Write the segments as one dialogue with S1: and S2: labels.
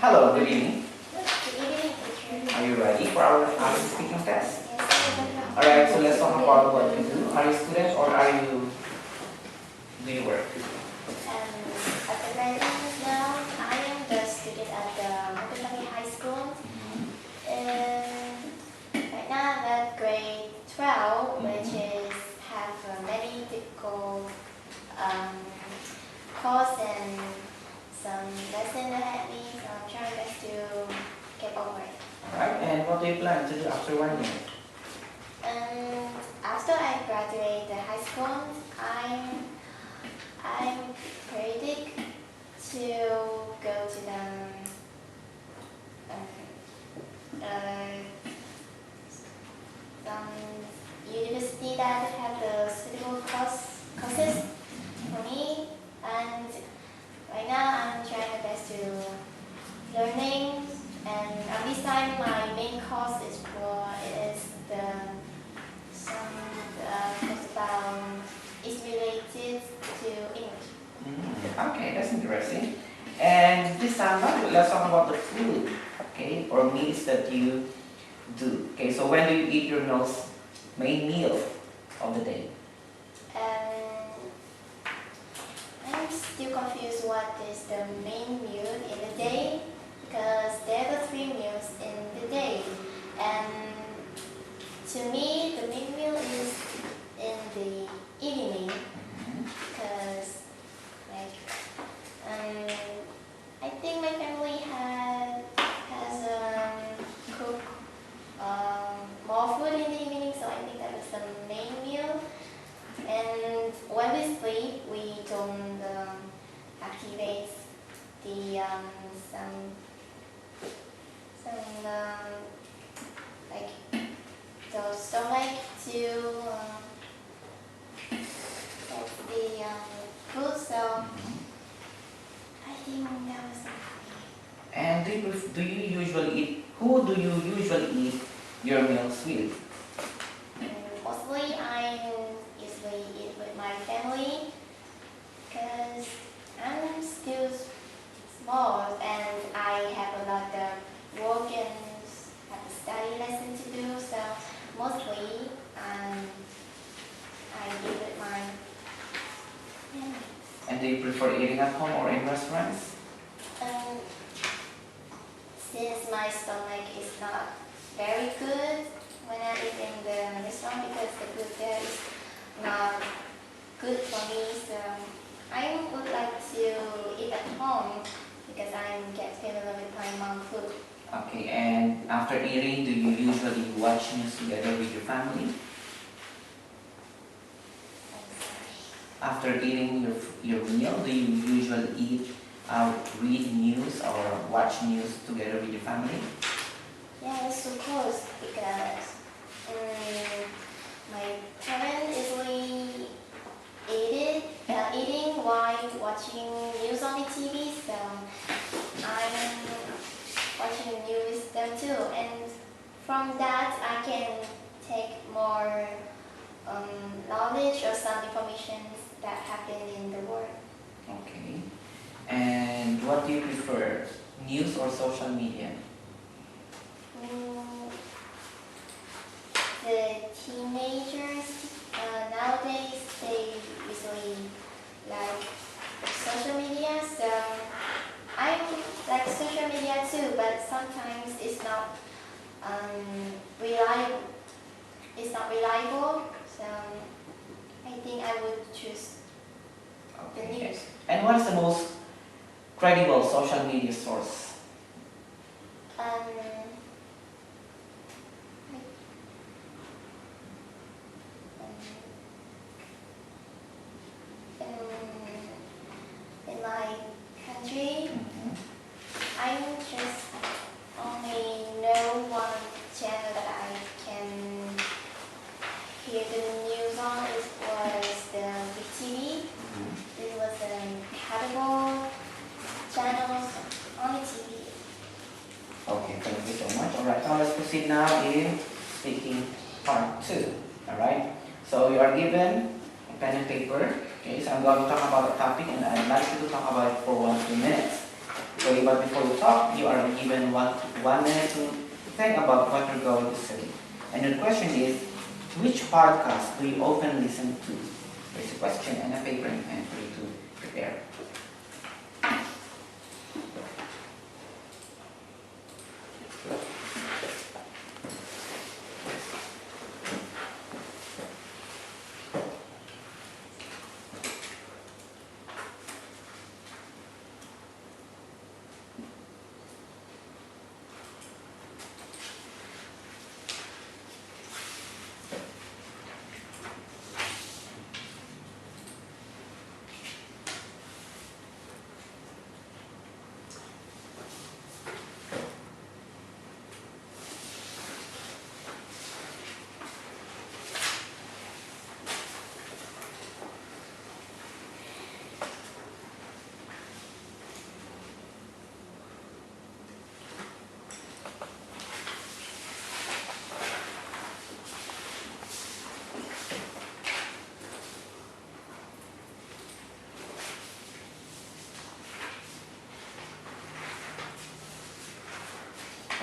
S1: Hello, good evening.
S2: Good evening, teacher.
S1: Are you ready for our speaking test?
S2: Yes.
S1: Alright, so let's talk about what you do. Are you a student or do you work?
S2: At the present now, I am the student at the High School. Right now I'm at grade 12, which is have many difficult course and some lessons ahead of me, so I'm trying best to get over it.
S1: Alright, and what do you plan to do after 1 year?
S2: After I graduate the high school, I'm predict to go to some university that have the suitable courses for me. And right now I'm trying my best to learning. And at this time my main course is is related to English.
S1: Okay, that's interesting. And this time, let's talk about the food, okay, or meals that you do. Okay, so when do you eat your main meal of the day?
S2: I'm still confused what is the main meal in the day, because there are 3 meals in the day. And to me, the main meal is in the evening, because I think my family has cooked more food in the evening, so I think that is the main meal. And when we sleep, we don't activate the like the stomach to the food, so I think that was something.
S1: And do you usually eat? Who do you usually eat your meals with?
S2: Mostly I usually eat with my family, because I'm still small and I have a lot of work and have a study lesson to do, so mostly I eat with my family.
S1: And do you prefer eating at home or in restaurants?
S2: Since my stomach is not very good when I eat in the restaurant, because the food there is not good for me, so I would like to eat at home because I get familiar with my mom's food.
S1: Okay, and after eating, do you usually watch news together with your family? After eating your meal, do you usually read news or watch news together with your family?
S2: Yes, of course, because my parents usually eating while watching news on the TV, so I'm watching news with them too, and from that I can take more knowledge or some information that happen in the world.
S1: Okay. And what do you prefer, news or social media?
S2: The teenagers nowadays, they usually like social media, so I like social media too, but sometimes it's not reliable. It's not reliable, so I think I would choose the news.
S1: And what is the most credible social media source?
S2: In my country, I just only know one channel that I can hear the news on. It was the Big TV. It was cable channels on the TV.
S1: Okay, thank you so much. Alright, now let's proceed now in speaking part 2. Alright, so you are given a pen and paper. Okay, so I'm going to talk about a topic and I'd like you to talk about it for 1 to 2 minutes. Okay, but before you talk, you are given one minute to think about what you're going to say. And the question is, which podcast do you often listen to? There's a question and a paper and pen for you to prepare.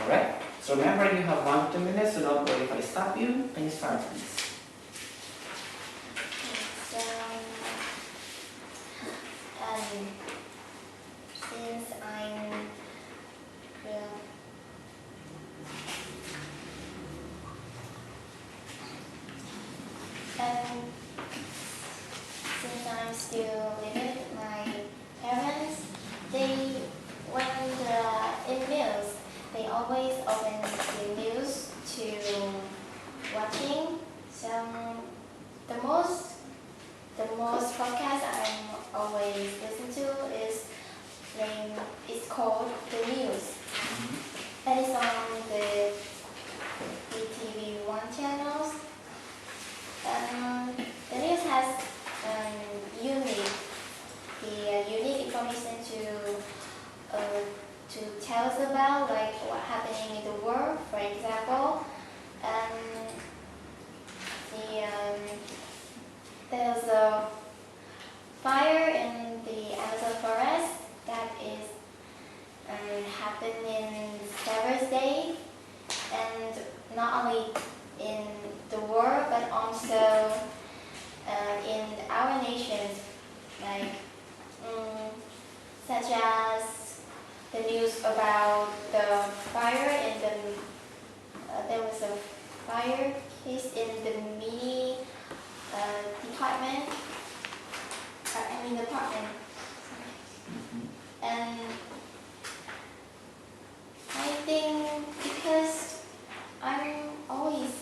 S1: Alright, so remember you have 1 to 2 minutes, so don't worry if I stop you. Can you start, please?
S2: So, since I'm and since I'm still living with my parents, when in meals, they always open the news to watching. The most podcast I'm always listen to is called The News. And it's on the ETV1 channels. The news has unique information to tell us about, like what's happening in the world. For example, there's a fire in the Amazon forest that is happened in several days, and not only in the world but also in our nations, like such as the news about the fire in there was a fire case in the mini department. Department. And I think because I'm always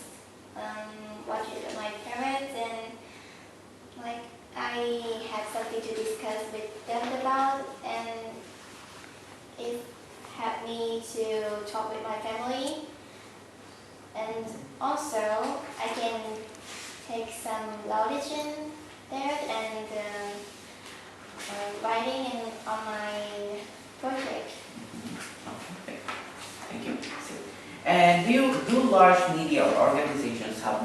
S2: watching with my parents, and like I have something to discuss with them about, and it helped me to talk with my family. And also I can take some knowledge in there and writing on my project.
S1: Okay, thank you. And do large media or organizations have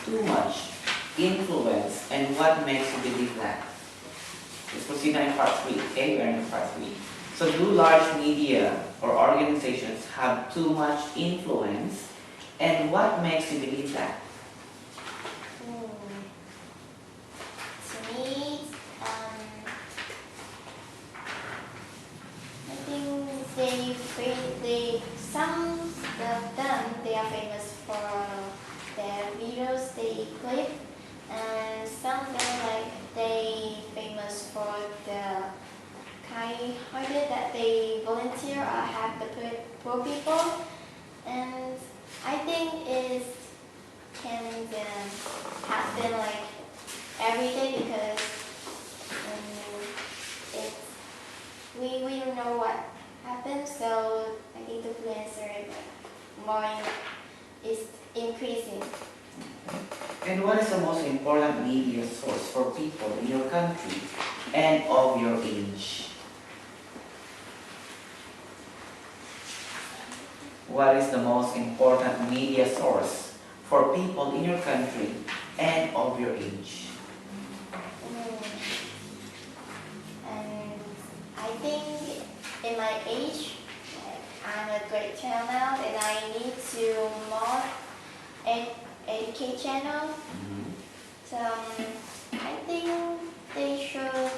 S1: too much influence, and what makes you believe that? Let's proceed now in part 3, okay? We're in part 3. So do large media or organizations have too much influence, and what makes you believe that?
S2: To me, I think some of them, they are famous for their videos they clip, and some of them, like they famous for the kind-hearted that they volunteer or help the poor people. And I think it can happen like every day, because we don't know what happens, so I think the influencer is increasing.
S1: And what is the most important media source for people in your country and of your age? What is the most important media source for people in your country and of your age?
S2: And I think in my age, great channel now, and I need to more educate channel. So I think they should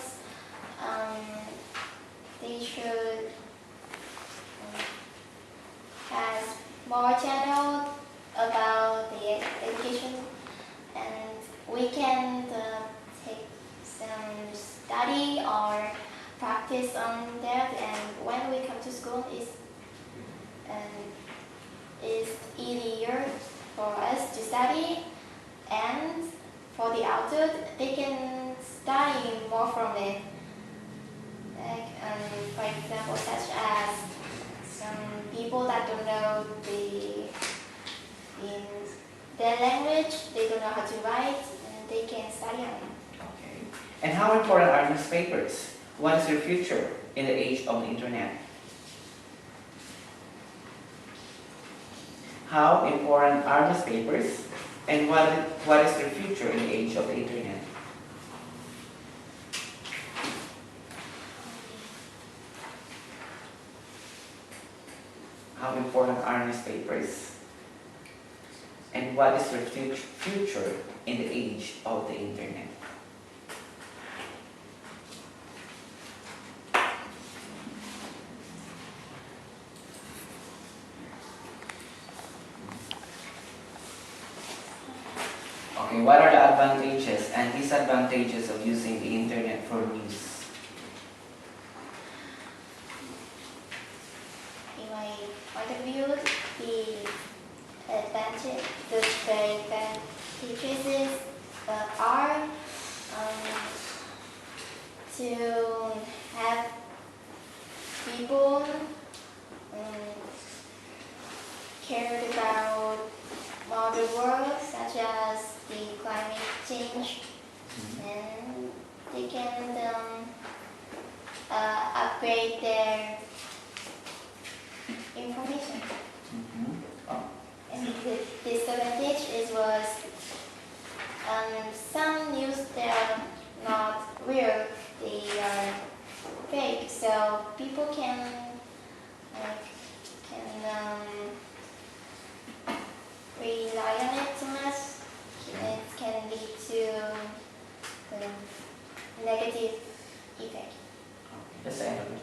S2: has more channel about the education, and we can take some study or practice on that. And when we come to school, it's easier for us to study, and for the adult, they can study more from it. Like, for example, such as some people that don't know in their language, they don't know how to write, and they can study on it.
S1: Okay. And how important are newspapers? What is your future in the age of the internet? How important are newspapers? And what is their future in the age of the internet? How important are newspapers? And what is their future in the age of the internet? Okay, what are the advantages and disadvantages of using the internet for news?
S2: In my point of view, the advantages are to have people cared about modern world, such as the climate change, and they can upgrade their information.
S1: Oh,
S2: And the disadvantage was some news that are not real, they are fake, so people can rely on it too much. It can lead to negative effect.
S1: that's the end of the